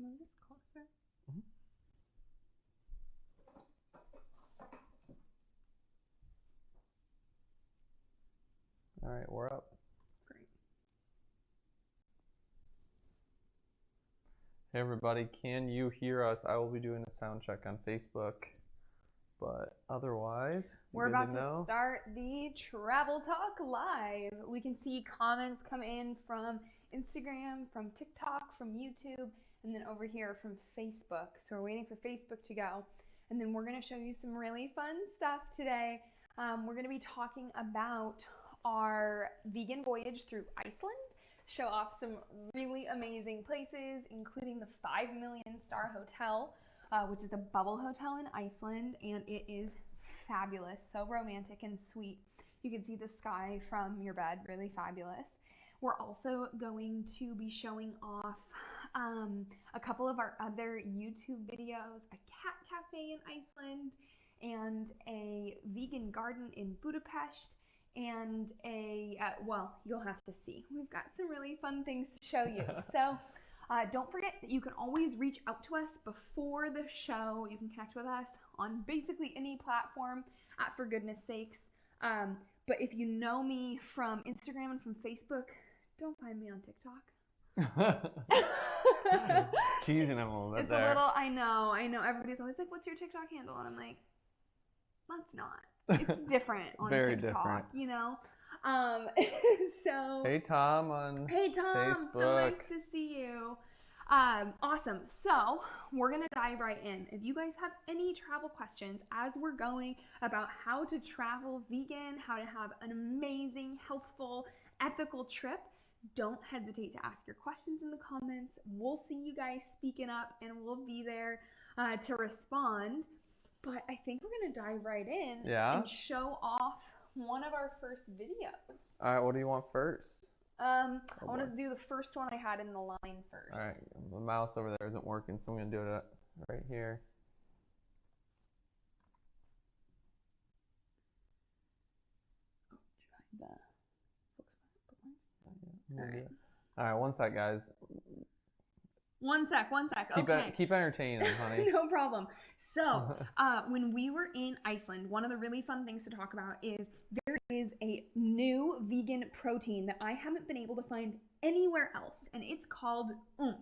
move this closer? All right, we're up. Great. Hey everybody, can you hear us? I will be doing a sound check on Facebook, but otherwise, we're about to start the Travel Talk Live. We can see comments come in from Instagram, from TikTok, from YouTube, and then over here from Facebook. So we're waiting for Facebook to go. And then we're going to show you some really fun stuff today. We're going to be talking about our vegan voyage through Iceland, show off some really amazing places, including the 5 million star hotel, which is a bubble hotel in Iceland, and it is fabulous, so romantic and sweet. You can see the sky from your bed, really fabulous. We're also going to be showing off a couple of our other YouTube videos, a cat cafe in Iceland, and a vegan garden in Budapest, and well, you'll have to see. We've got some really fun things to show you. So don't forget that you can always reach out to us before the show. You can connect with us on basically any platform at For Goodness Sakes. But if you know me from Instagram and from Facebook, don't find me on TikTok. Teasing him a little bit it's there. A little, I know. Everybody's always like, what's your TikTok handle? And I'm like, let's not. It's different on Very TikTok, different. you know? So. Hey Tom on Facebook. So nice to see you. Awesome. So we're going to dive right in. If you guys have any travel questions as we're going about how to travel vegan, how to have an amazing, healthful, ethical trip, don't hesitate to ask your questions in the comments. We'll see you guys speaking up and we'll be there to respond. But I think we're going to dive right in and show off one of our first videos. All right, what do you want first? I want to do the first one I had in the line first. All right, the mouse over there isn't working, so I'm going to do it right here. All right, one sec, guys. One sec. Keep entertaining them, honey. No problem. So, when we were in Iceland, one of the really fun things to talk about is there is a new vegan protein that I haven't been able to find anywhere else, and it's called oomph.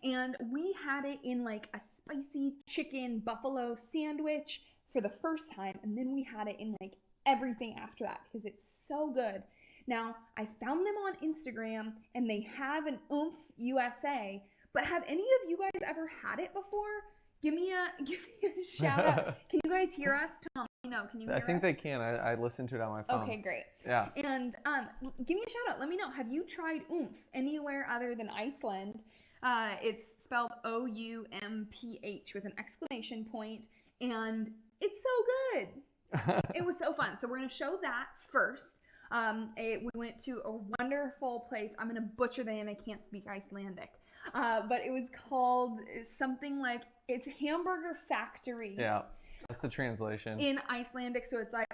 And we had it in like a spicy chicken buffalo sandwich for the first time, and then we had it in like everything after that because it's so good. Now, I found them on Instagram, and they have an oomph USA, but have any of you guys ever had it before? Give me a shout out. Can you guys hear us? Tom, can you hear us? I think they can. I listened to it on my phone. Okay, great. Yeah. And give me a shout out. Let me know. Have you tried oomph anywhere other than Iceland? It's spelled O-U-M-P-H with an exclamation point, and it's so good. It was so fun. So we're going to show that first. We went to a wonderful place. I'm going to butcher the name. I can't speak Icelandic. But it was called something like, it's Hamburger Factory. Yeah, that's the translation. In Icelandic, so it's like,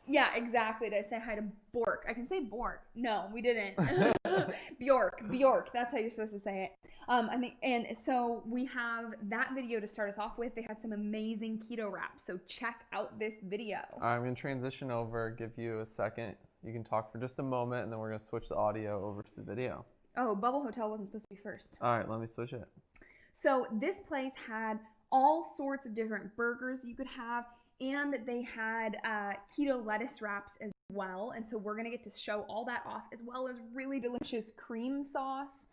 yeah, exactly. Did I say hi to Bork? I can say Bork. No, we didn't. Bjork. That's how you're supposed to say it. I think, and so we have that video to start us off with. They had some amazing keto wraps, so check out this video. I'm going to transition over, give you a second. You can talk for just a moment, and then we're going to switch the audio over to the video. Oh, Bubble Hotel wasn't supposed to be first. All right, let me switch it. So this place had all sorts of different burgers you could have, and they had keto lettuce wraps as well. And so we're going to get to show all that off, as well as really delicious cream sauce.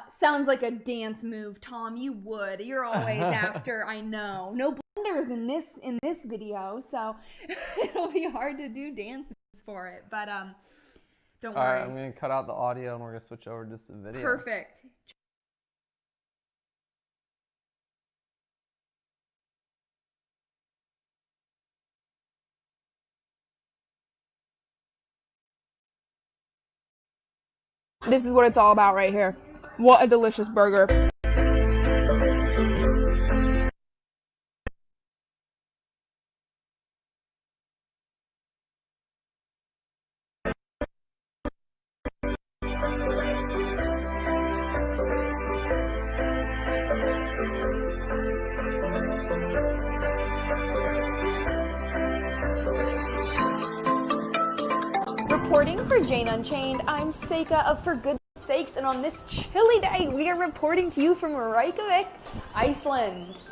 Sounds like a dance move, Tom. You would. You're always after, I know. No blenders in this video, so it'll be hard to do dances for it. But don't worry. All right, I'm going to cut out the audio, and we're going to switch over to just the video. Perfect. This is what it's all about right here. What a delicious burger. Reporting for Jane Unchained, I'm Seika of For Good Sakes, and on this chilly day, we are reporting to you from Reykjavik, Iceland.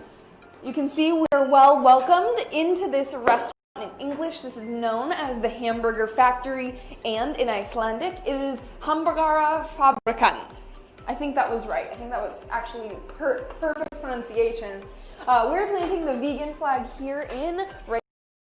You can see we are well welcomed into this restaurant. In English, this is known as the Hamburger Factory, and in Icelandic, it is Hamburgara Fabrikan. I think that was right. I think that was actually perfect pronunciation. We're planting the vegan flag here in Reykjavik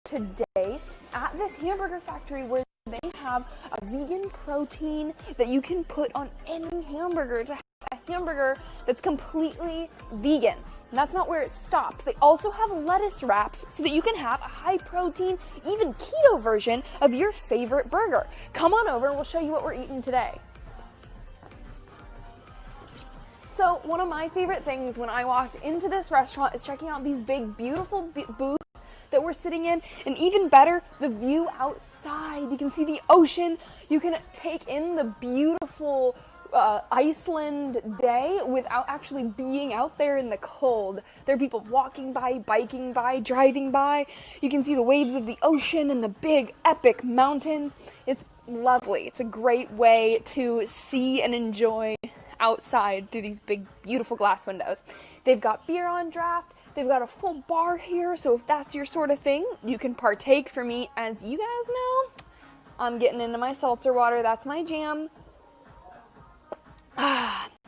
today at this Hamburger Factory, where they have a vegan protein that you can put on any hamburger to have a hamburger that's completely vegan. And that's not where it stops. They also have lettuce wraps so that you can have a high protein, even keto version of your favorite burger. Come on over and we'll show you what we're eating today. So one of my favorite things when I walked into this restaurant is checking out these big, beautiful booths that we're sitting in, and even better, the view outside. You can see the ocean. You can take in the beautiful Iceland day without actually being out there in the cold. There are people walking by, biking by, driving by. You can see the waves of the ocean and the big epic mountains. It's lovely. It's a great way to see and enjoy outside through these big beautiful glass windows. They've got beer on draft. They've got a full bar here, so if that's your sort of thing, you can partake. For me, as you guys know, I'm getting into my seltzer water. That's my jam.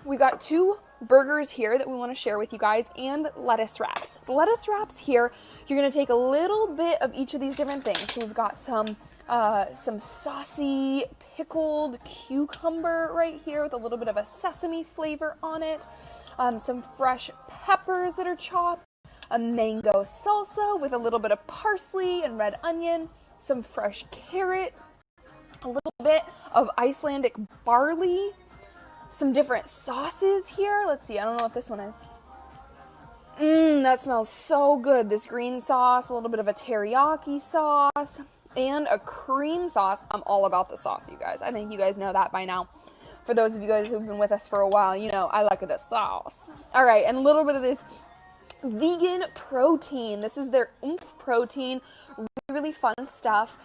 We've got 2 burgers here that we want to share with you guys, and lettuce wraps. So lettuce wraps here, you're going to take a little bit of each of these different things. So we've got some saucy pickled cucumber right here with a little bit of a sesame flavor on it, some fresh peppers that are chopped, a mango salsa with a little bit of parsley and red onion, some fresh carrot, a little bit of Icelandic barley, some different sauces here. Let's see, I don't know what this one is. That smells so good. This green sauce, a little bit of a teriyaki sauce, and a cream sauce. I'm all about the sauce, you guys. I think you guys know that by now. For those of you guys who've been with us for a while, you know I like it a sauce. All right, and a little bit of this vegan protein. This is their oomph protein. Really, really fun stuff.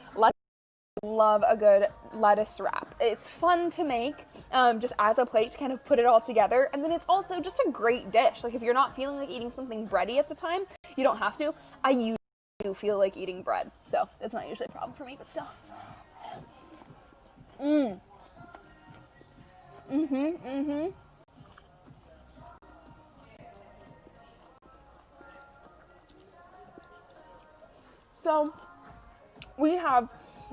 Love a good lettuce wrap. It's fun to make, just as a plate to kind of put it all together. And then it's also just a great dish. Like if you're not feeling like eating something bready at the time, you don't have to. I usually do feel like eating bread, so it's not usually a problem for me, but still. So we have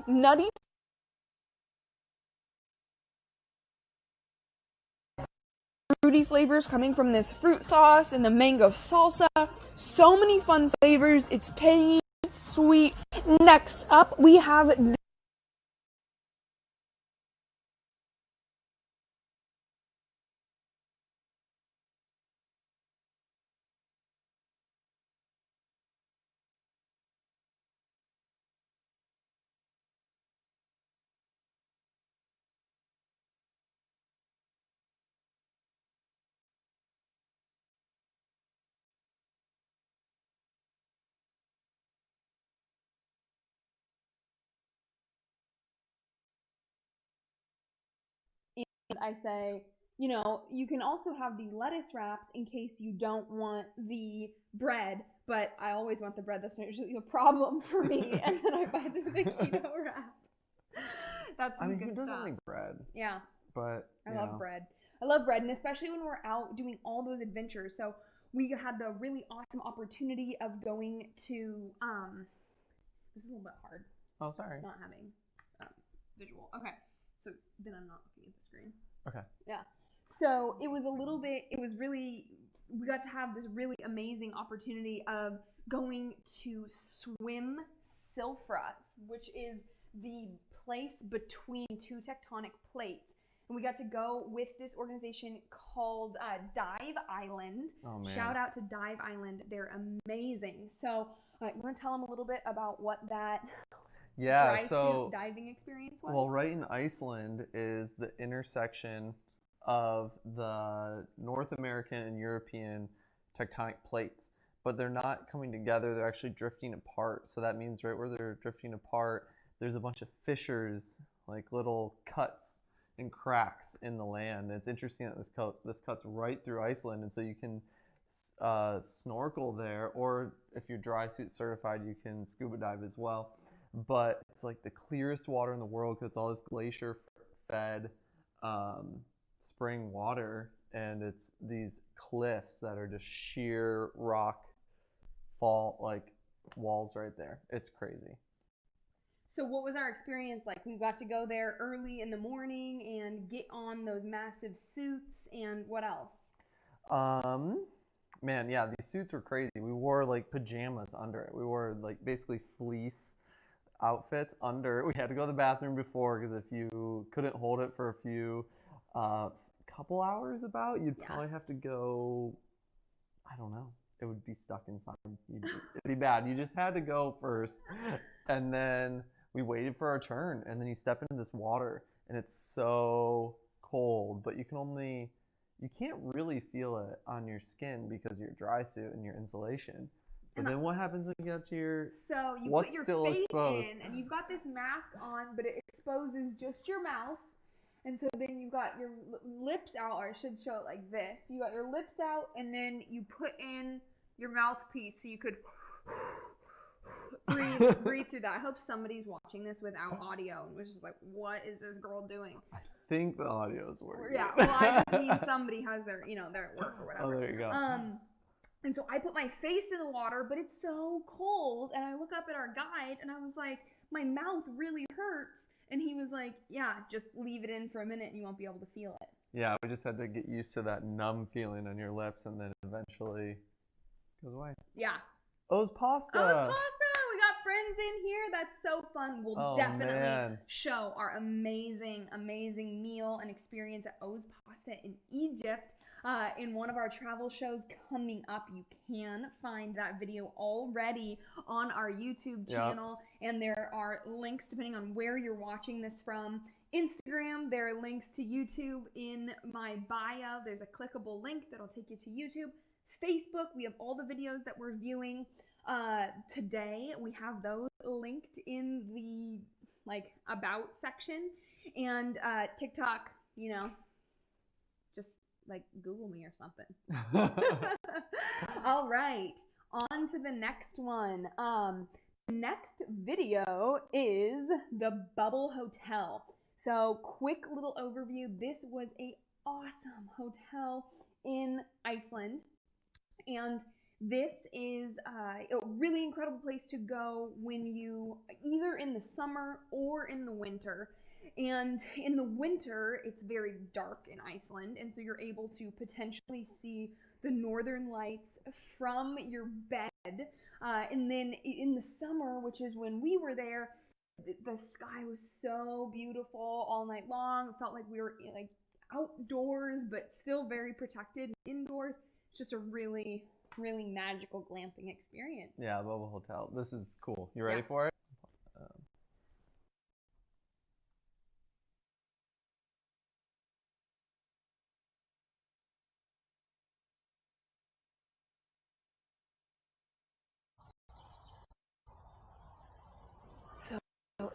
nutty fruity flavors coming from this fruit sauce and the mango salsa. So many fun flavors. It's tangy, it's sweet. Next up, we have and I say, you know, you can also have these lettuce wraps in case you don't want the bread, but I always want the bread. That's not usually a problem for me. And then I buy the keto wrap. That's some good who doesn't stuff. like bread? Yeah. But I love bread. I love bread, and especially when we're out doing all those adventures. So we had the really awesome opportunity of going to, this is a little bit hard. Oh, sorry. Not having visual. Okay. So then I'm not looking at the screen. Okay. Yeah. So it was we got to have this really amazing opportunity of going to swim Silfra, which is the place between 2 tectonic plates. And we got to go with this organization called Dive Island. Oh, man. Shout out to Dive Island. They're amazing. So you want to tell them a little bit about what that dry suit diving experience was? Well, right in Iceland is the intersection of the North American and European tectonic plates, but they're not coming together. They're actually drifting apart. So that means right where they're drifting apart, there's a bunch of fissures, like little cuts and cracks in the land. It's interesting that this cuts right through Iceland, and so you can snorkel there, or if you're dry suit certified, you can scuba dive as well. But it's like the clearest water in the world because it's all this glacier fed spring water, and it's these cliffs that are just sheer rock fall like walls right there. It's crazy. So what was our experience like? We got to go there early in the morning and get on those massive suits, and what else? Man, yeah, these suits were crazy. We wore like pajamas under it. We wore like basically fleece outfits under. We had to go to the bathroom before because if you couldn't hold it for a few couple hours you'd probably have to go, I don't know. It would be stuck inside. It'd be bad. You just had to go first, and then we waited for our turn, and then you step into this water, and it's so cold, but you can't really feel it on your skin because of your dry suit and your insulation. But then what happens when you get to your... So you what's put your still face exposed? in, and you've got this mask on, but it exposes just your mouth. And so then you've got your lips out, or I should show it like this. You got your lips out, and then you put in your mouthpiece so you could breathe through that. I hope somebody's watching this without audio and was just like, what is this girl doing? I think the audio is working. Yeah, well, I just mean somebody has their, they're at work or whatever. Oh, there you go. And so I put my face in the water, but it's so cold, and I look up at our guide, and I was like, my mouth really hurts. And he was like, yeah, just leave it in for a minute and you won't be able to feel it. Yeah, we just had to get used to that numb feeling on your lips, and then eventually it goes away. Yeah. O's Pasta! O's Pasta! We got friends in here. That's so fun. We'll definitely show our amazing, amazing meal and experience at O's Pasta in Egypt. In one of our travel shows coming up. You can find that video already on our YouTube channel. Yep. And there are links depending on where you're watching this from. Instagram, there are links to YouTube in my bio. There's a clickable link that'll take you to YouTube. Facebook, we have all the videos that we're viewing today. We have those linked in the about section. And TikTok, just Google me or something. All right, on to the next one. Next video is the Bubble Hotel. So quick little overview. This was a awesome hotel in Iceland, and this is a really incredible place to go when you either in the summer or in the winter. And in the winter, it's very dark in Iceland, and so you're able to potentially see the northern lights from your bed. And then in the summer, which is when we were there, the sky was so beautiful all night long. It felt like we were outdoors, but still very protected indoors. It's just a really, really magical glamping experience. Yeah, Bubble Hotel. This is cool. You ready for it? So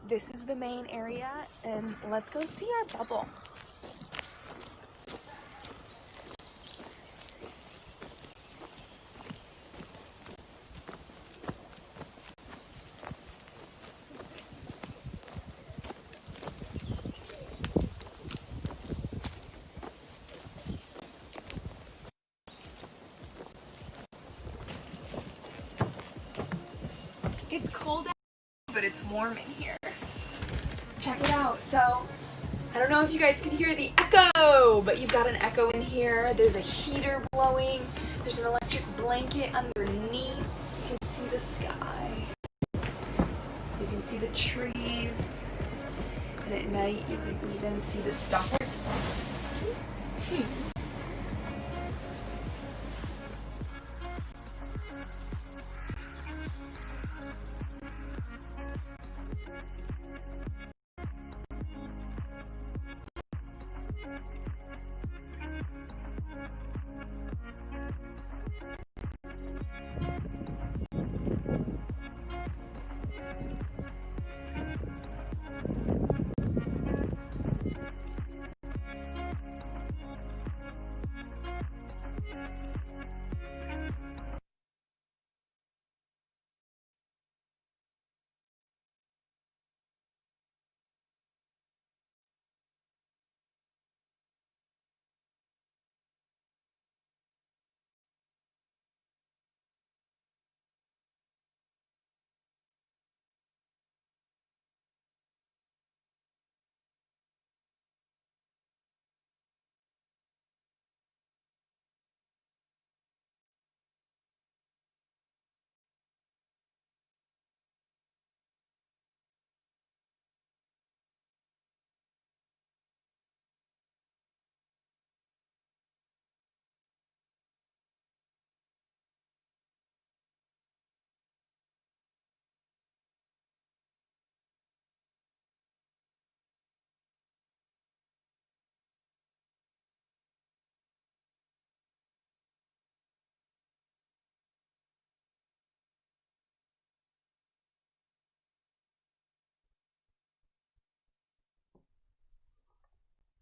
this is the main area, and let's go see our bubble. It's cold out, but it's warm in here. Check it out. So, I don't know if you guys can hear the echo, but you've got an echo in here. There's a heater blowing. There's an electric blanket underneath. You can see the sky. You can see the trees. And at night, you can even see the stars.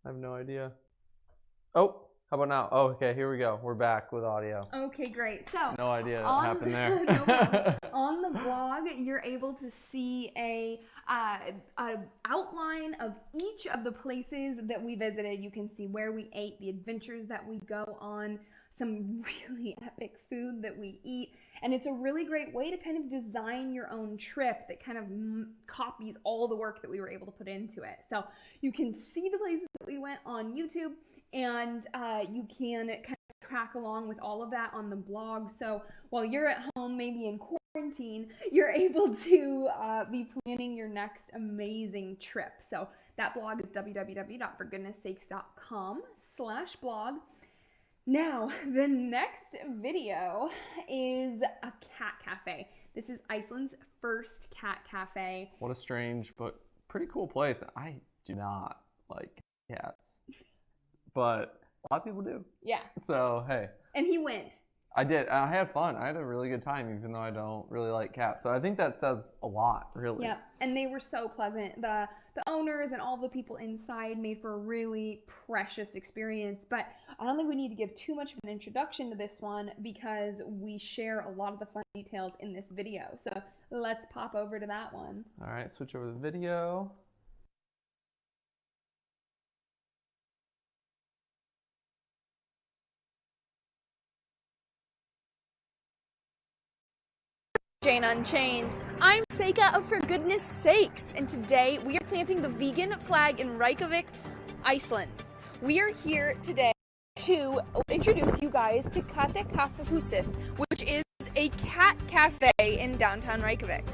I have no idea. Oh, how about now? Oh, okay, here we go. We're back with audio. Okay, great. So No idea what happened there. No problem. On the blog, you're able to see a outline of each of the places that we visited. You can see where we ate, the adventures that we go on, some really epic food that we eat. And it's a really great way to kind of design your own trip that kind of copies all the work that we were able to put into it. So you can see the places that we went on YouTube, and you can kind of track along with all of that on the blog. So while you're at home, maybe in quarantine, you're able to be planning your next amazing trip. So that blog is www.forgoodnesssakes.com/blog. Now, the next video is a cat cafe. This is Iceland's first cat cafe. What a strange but pretty cool place. I do not like cats, but a lot of people do. Yeah. So, hey. And he went. I did. I had fun. I had a really good time, even though I don't really like cats. So I think that says a lot, really. Yeah, and they were so pleasant. The owners and all the people inside made for a really precious experience. But I don't think we need to give too much of an introduction to this one because we share a lot of the fun details in this video. So let's pop over to that one. All right, switch over to the video. Jane Unchained. I'm Seika of For Goodness Sakes, and today we are planting the vegan flag in Reykjavik, Iceland. We are here today to introduce you guys to Kattakaffehúsið, which is a cat cafe in downtown Reykjavik.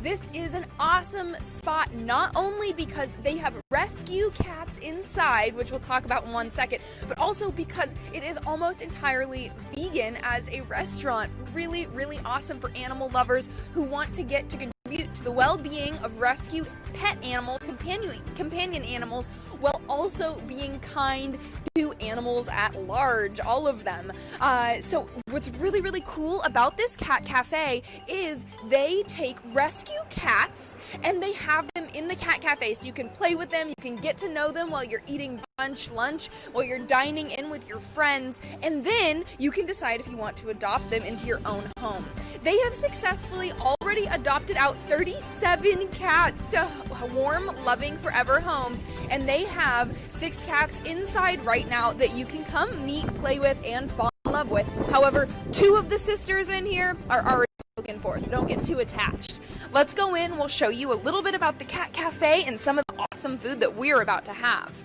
This is an awesome spot, not only because they have rescue cats inside, which we'll talk about in 1 second, but also because it is almost entirely vegan as a restaurant. Really, really awesome for animal lovers who want to get to contribute to the well-being of rescue pet animals, companion animals, while also being kind to animals at large, all of them. So what's really, really cool about this cat cafe is they take rescue cats and they have them in the cat cafe, so you can play with them, you can get to know them while you're eating lunch, while you're dining in with your friends, and then you can decide if you want to adopt them into your own home. They have successfully already adopted out 37 cats to warm, loving, forever homes, and they have 6 cats inside right now that you can come meet, play with, and fall in love with. However, 2 of the sisters in here are already spoken for, so don't get too attached. Let's go in, we'll show you a little bit about the cat cafe and some of the awesome food that we're about to have.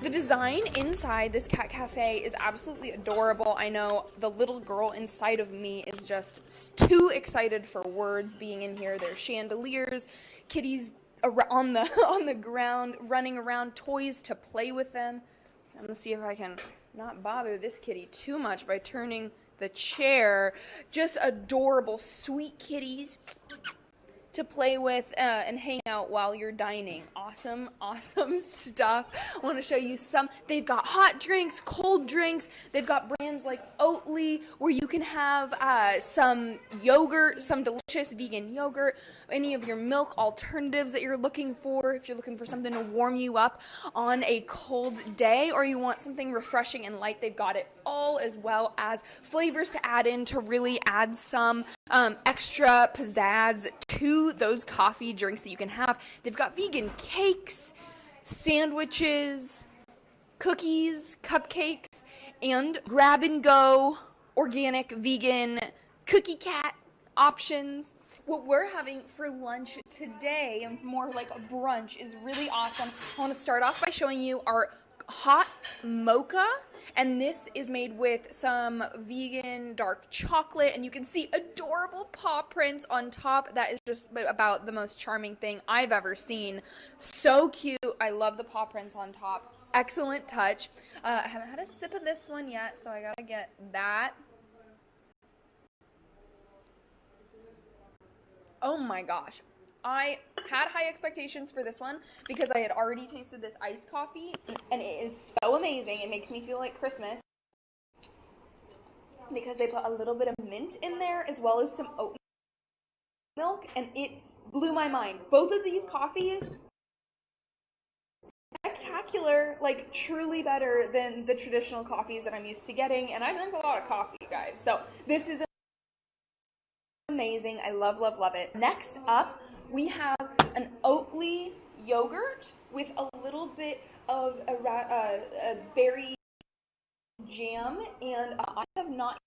The design inside this cat cafe is absolutely adorable. I know the little girl inside of me is just too excited for words being in here. There's chandeliers, kitties on the ground, running around, toys to play with them. I'm gonna see if I can not bother this kitty too much by turning the chair. Just adorable, sweet kitties to play with and hang out while you're dining. Awesome, awesome stuff. I want to show you some. They've got hot drinks, cold drinks. They've got brands like Oatly, where you can have some yogurt, some delicious vegan yogurt, any of your milk alternatives that you're looking for, if you're looking for something to warm you up on a cold day, or you want something refreshing and light. They've got it all, as well as flavors to add in to really add some extra pizzazz to those coffee drinks that you can have. They've got vegan cakes, sandwiches, cookies, cupcakes, and grab-and-go organic vegan cookie cat options. What we're having for lunch today, and more like a brunch, is really awesome. I want to start off by showing you our hot mocha, and this is made with some vegan dark chocolate, and you can see adorable paw prints on top. That is just about the most charming thing I've ever seen. So cute. I love the paw prints on top. Excellent touch. I haven't had a sip of this one yet, so I gotta get that. Oh my gosh. I had high expectations for this one because I had already tasted this iced coffee, and it is so amazing. It makes me feel like Christmas because they put a little bit of mint in there as well as some oat milk, and it blew my mind. Both of these coffees, spectacular, like truly better than the traditional coffees that I'm used to getting. And I drink a lot of coffee, you guys. So this is amazing. I love, love, love it. Next up, we have an Oatly yogurt with a little bit of a berry jam, and I have not.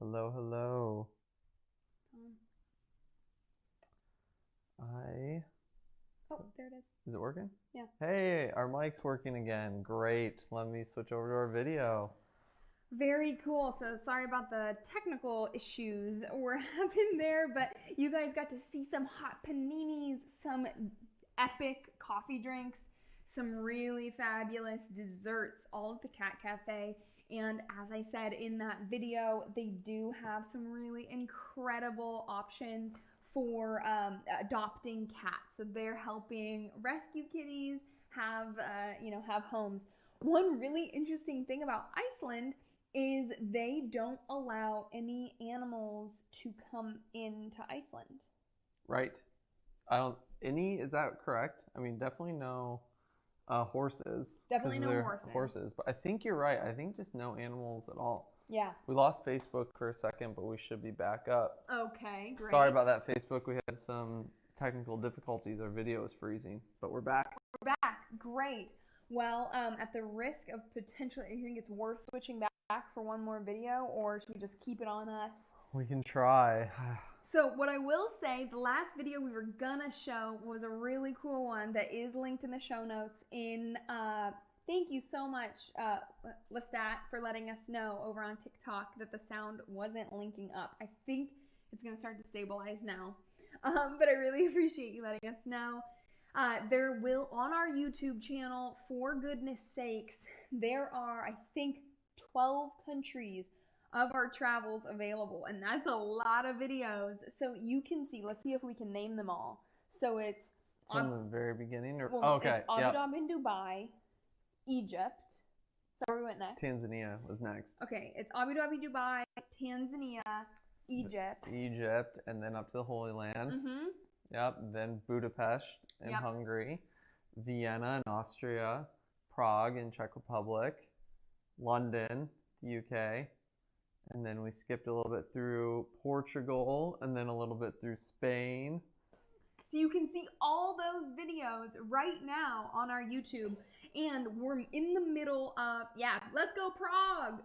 Hello, hello. Oh, there it is. Is it working? Yeah. Hey, our mic's working again. Great. Let me switch over to our video. Very cool. So sorry about the technical issues we're having there, but you guys got to see some hot paninis, some epic coffee drinks, some really fabulous desserts, all at the Cat Cafe. And as I said in that video, they do have some really incredible options for adopting cats. So they're helping rescue kitties have have homes. One really interesting thing about Iceland is they don't allow any animals to come into Iceland. Right. Is that correct? I mean, definitely no horses. Definitely 'cause no they're horses. But I think you're right. I think just no animals at all. Yeah. We lost Facebook for a second, but we should be back up. Okay, great. Sorry about that, Facebook. We had some technical difficulties. Our video was freezing, but we're back. We're back. Great. Well, at the risk of potentially, I think it's worth switching back for one more video, or should we just keep it on us? We can try. So what I will say, the last video we were gonna show was a really cool one that is linked in the show notes. Thank you so much, Lestat, for letting us know over on TikTok that the sound wasn't linking up. I think it's gonna start to stabilize now, but I really appreciate you letting us know. There will, on our YouTube channel, for goodness sakes, there are, I think, 12 countries of our travels available, and that's a lot of videos. So you can see, let's see if we can name them all. So it's From the very beginning? Or, well, okay, it's Abu Dhabi and Dubai, Egypt. So where we went next? Tanzania was next. Okay, it's Abu Dhabi, Dubai, Tanzania, Egypt. Egypt, and then up to the Holy Land. Mm-hmm. Yep, then Budapest in Yep. Hungary, Vienna in Austria, Prague in Czech Republic, London, the UK, and then we skipped a little bit through Portugal, and then a little bit through Spain. So you can see all those videos right now on our YouTube, and we're in the middle of, yeah, let's go Prague.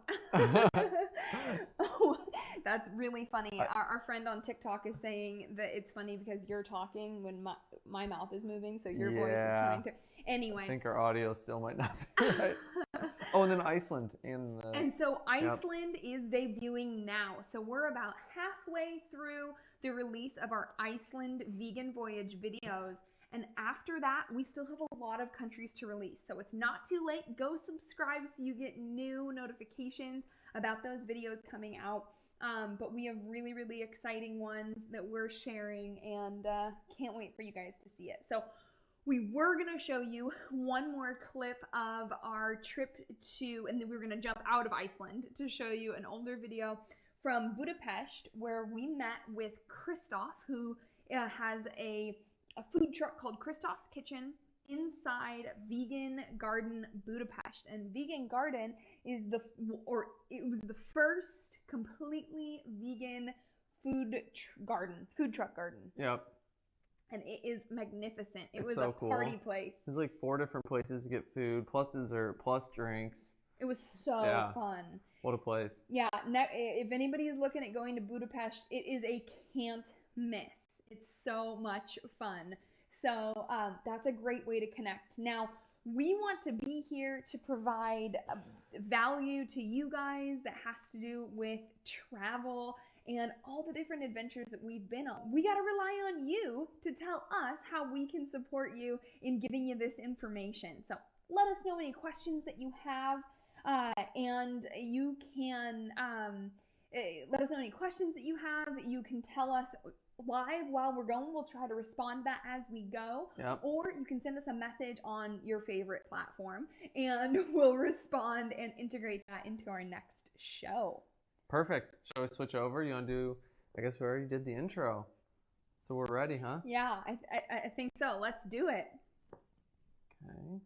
Oh, that's really funny. Our friend on TikTok is saying that it's funny because you're talking when my mouth is moving, so your voice is coming through. Anyway. I think our audio still might not be right. Oh, and then Iceland. And so Iceland is debuting now. So we're about halfway through the release of our Iceland vegan voyage videos. And after that, we still have a lot of countries to release. So it's not too late. Go subscribe so you get new notifications about those videos coming out. But we have really, really exciting ones that we're sharing, and can't wait for you guys to see it. So we were going to show you one more clip of our trip to, and then we were going to jump out of Iceland to show you an older video from Budapest where we met with Christoph, who has a food truck called Christoph's Kitchen inside Vegan Garden Budapest. And Vegan Garden is it was the first completely vegan food truck garden. Yep. And it is magnificent. It It's was so a party cool. place. There's like 4 different places to get food, plus dessert, plus drinks. It was so fun. What a place. Yeah, if anybody is looking at going to Budapest, it is a can't miss. It's so much fun. So that's a great way to connect. Now, we want to be here to provide value to you guys that has to do with travel and all the different adventures that we've been on. We got to rely on you to tell us how we can support you in giving you this information. So let us know any questions that you have, and you can let us know any questions that you have. You can tell us live while we're going. We'll try to respond that as we go. Yep. Or you can send us a message on your favorite platform, and we'll respond and integrate that into our next show. Perfect. Shall we switch over? You want to do, I guess we already did the intro. So we're ready, huh? Yeah, I think so. Let's do it. Okay.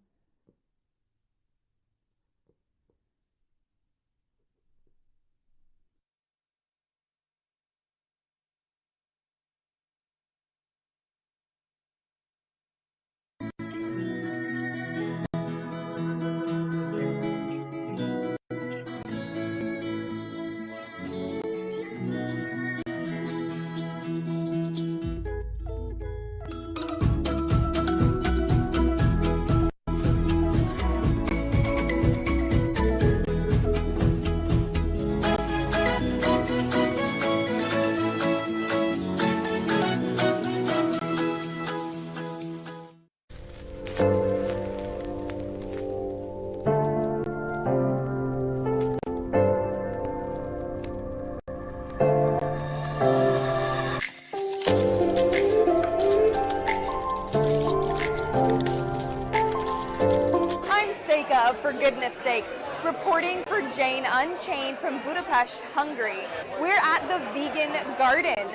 For goodness sakes, reporting for Jane Unchained from Budapest, Hungary. We're at the Vegan Garden.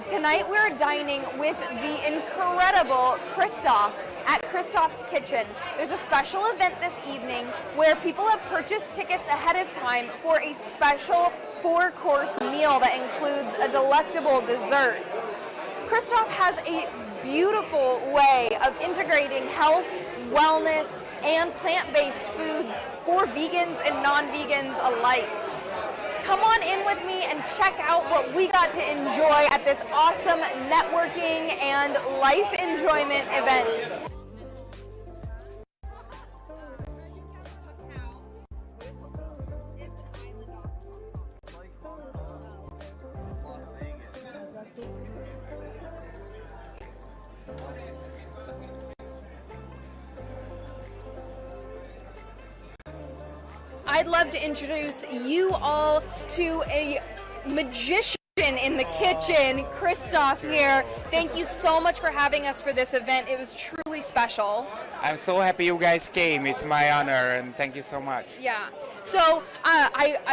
Tonight we're dining with the incredible Christoph at Christoph's Kitchen. There's a special event this evening where people have purchased tickets ahead of time for a special 4-course meal that includes a delectable dessert. Christoph has a beautiful way of integrating health, wellness, and plant-based foods for vegans and non-vegans alike. Come on in with me and check out what we got to enjoy at this awesome networking and life enjoyment event. I'd love to introduce you all to a magician in the kitchen, Christoph here. Thank you so much for having us for this event. It was truly special. I'm so happy you guys came. It's my honor, and thank you so much. Yeah. So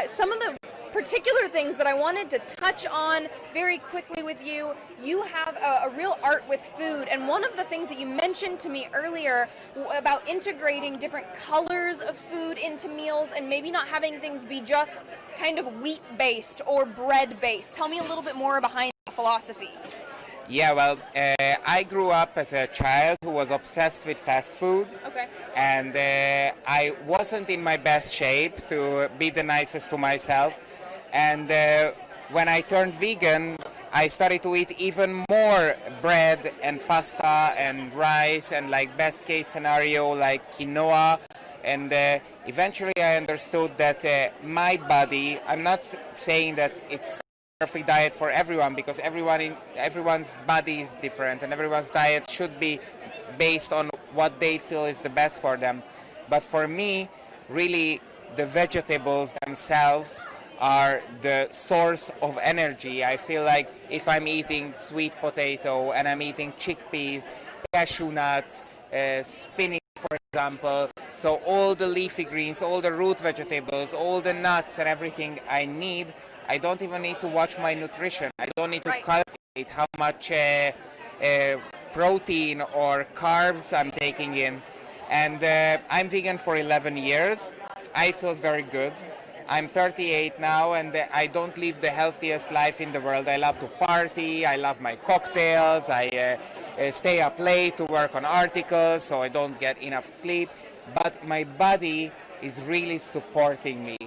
some of the particular things that I wanted to touch on very quickly with you, you have a real art with food, and one of the things that you mentioned to me earlier about integrating different colors of food into meals and maybe not having things be just kind of wheat-based or bread-based. Tell me a little bit more behind the philosophy. Yeah, well, I grew up as a child who was obsessed with fast food. Okay. And I wasn't in my best shape, to be the nicest to myself. And when I turned vegan, I started to eat even more bread and pasta and rice and, like, best case scenario, like quinoa. And eventually I understood that my body, I'm not saying that it's perfect diet for everyone, because everyone's body is different and everyone's diet should be based on what they feel is the best for them. But for me, really, the vegetables themselves are the source of energy. I feel like if I'm eating sweet potato and I'm eating chickpeas, cashew nuts, spinach, for example, so all the leafy greens, all the root vegetables, all the nuts and everything I need, I don't even need to watch my nutrition. I don't need to calculate how much protein or carbs I'm taking in. And I'm vegan for 11 years. I feel very good. I'm 38 now, and I don't live the healthiest life in the world. I love to party, I love my cocktails, I stay up late to work on articles, so I don't get enough sleep. But my body is really supporting me.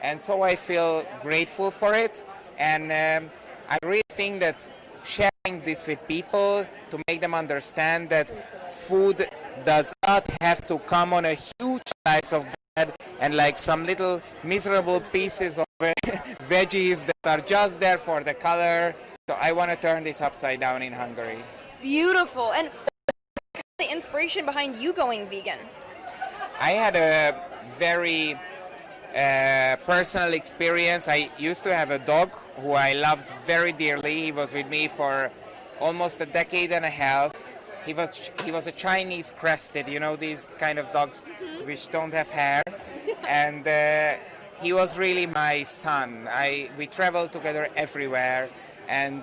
And so I feel grateful for it. And I really think that sharing this with people to make them understand that food does not have to come on a huge slice of bread and like some little miserable pieces of veggies that are just there for the color. So I want to turn this upside down in Hungary. Beautiful. And what's the inspiration behind you going vegan? I had a very personal experience. I used to have a dog who I loved very dearly. He was with me for almost a decade and a half. He was a Chinese crested, you know, these kind of dogs which don't have hair. And he was really my son. We traveled together everywhere. And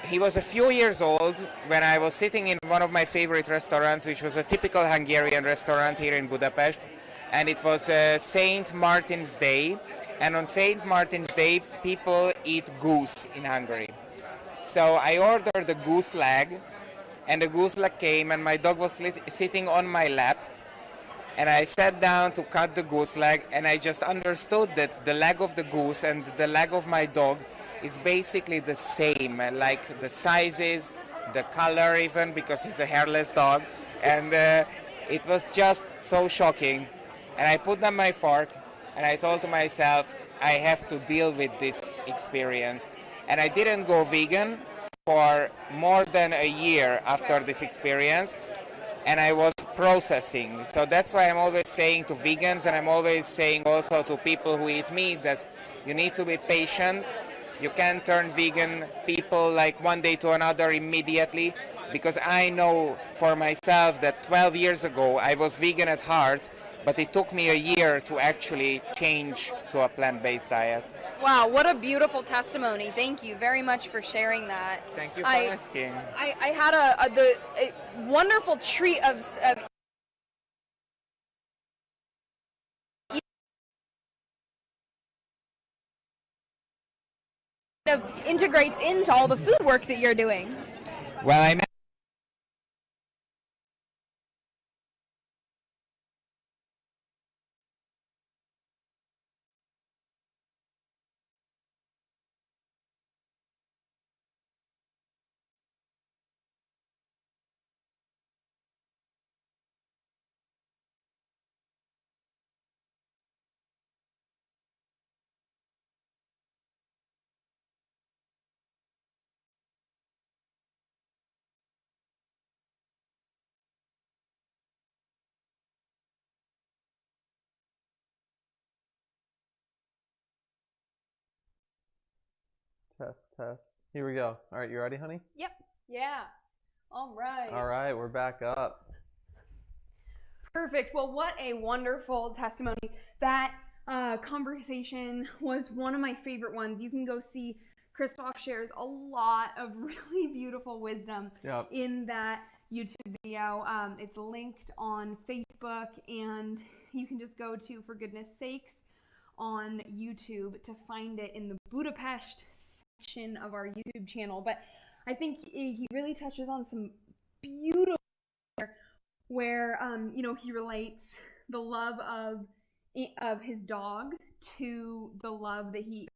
he was a few years old when I was sitting in one of my favorite restaurants, which was a typical Hungarian restaurant here in Budapest. And it was St. Martin's Day. And on St. Martin's Day, people eat goose in Hungary. So I ordered the goose leg, and the goose leg came, and my dog was sitting on my lap. And I sat down to cut the goose leg, and I just understood that the leg of the goose and the leg of my dog is basically the same, like the sizes, the color even, because he's a hairless dog. And it was just so shocking. And I put down my fork, and I told to myself, I have to deal with this experience. And I didn't go vegan for more than a year after this experience, and I was processing. So that's why I'm always saying to vegans, and I'm always saying also to people who eat meat, that you need to be patient. You can't turn vegan people like one day to another immediately, because I know for myself that 12 years ago I was vegan at heart, but it took me a year to actually change to a plant-based diet. Wow, what a beautiful testimony. Thank you very much for sharing that. Thank you for asking. I had a wonderful treat of integrates into all the food work that you're doing. Well, I Test. Here we go. All right, you ready, honey? Yep. Yeah. All right. All right, we're back up. Perfect. Well, what a wonderful testimony. That conversation was one of my favorite ones. You can go see Christoph shares a lot of really beautiful wisdom Yep. in that YouTube video. It's linked on Facebook, and you can just go to For Goodness Sakes on YouTube to find it in the Budapest section of our YouTube channel. But I think he really touches on some beautiful where he relates the love of his dog to the love that he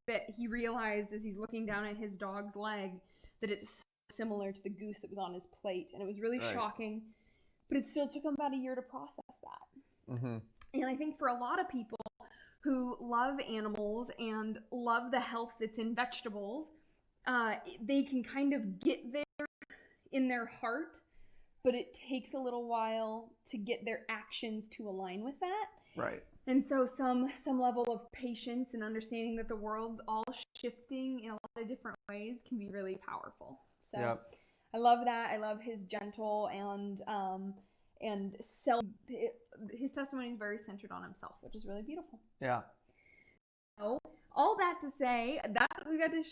realized as he's looking down at his dog's leg, that it's so similar to the goose that was on his plate, and it was really shocking. But it still took him about a year to process that. Mm-hmm. And I think for a lot of people who love animals and love the health that's in vegetables, they can kind of get there in their heart, but it takes a little while to get their actions to align with that. Right. And so some level of patience and understanding that the world's all shifting in a lot of different ways can be really powerful. So Yep. I love that. I love his gentle and his testimony is very centered on himself, which is really beautiful. Yeah. So, all that to say, that's what we got to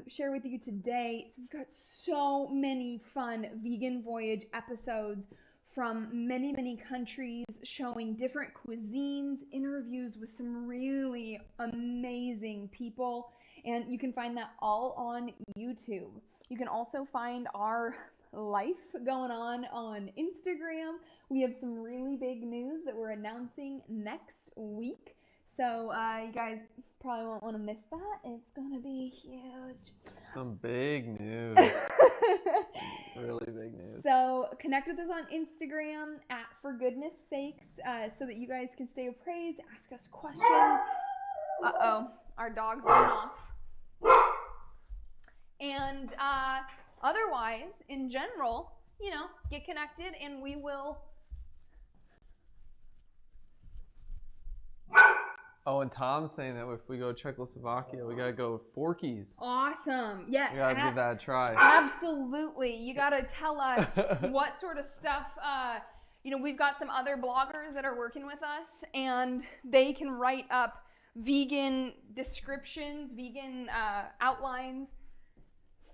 share with you today. So we've got so many fun Vegan Voyage episodes from many, many countries showing different cuisines, interviews with some really amazing people, and you can find that all on YouTube. You can also find our life going on Instagram. We have some really big news that we're announcing next week. So you guys probably won't want to miss that. It's going to be huge. Some big news. Really big news. So connect with us on Instagram at For Goodness Sakes so that you guys can stay appraised, ask us questions. Uh-oh, our dog's going off. And otherwise, in general, get connected, and we will. Oh, and Tom's saying that if we go to Czechoslovakia, we gotta go with Forky's. Awesome. Yes. We gotta give that a try. Absolutely. You gotta tell us what sort of stuff. We've got some other bloggers that are working with us, and they can write up vegan descriptions, vegan outlines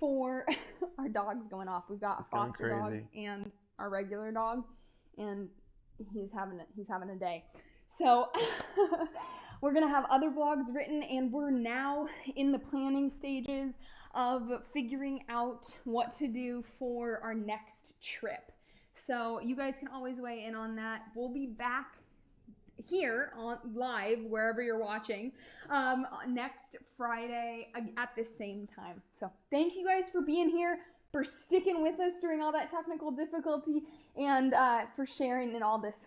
for our dogs going off. We've got a foster dog and our regular dog, and he's having a day. So we're going to have other blogs written, and we're now in the planning stages of figuring out what to do for our next trip. So you guys can always weigh in on that. We'll be back here on live, wherever you're watching, next Friday at the same time. So thank you guys for being here, for sticking with us during all that technical difficulty, and for sharing in all this fun.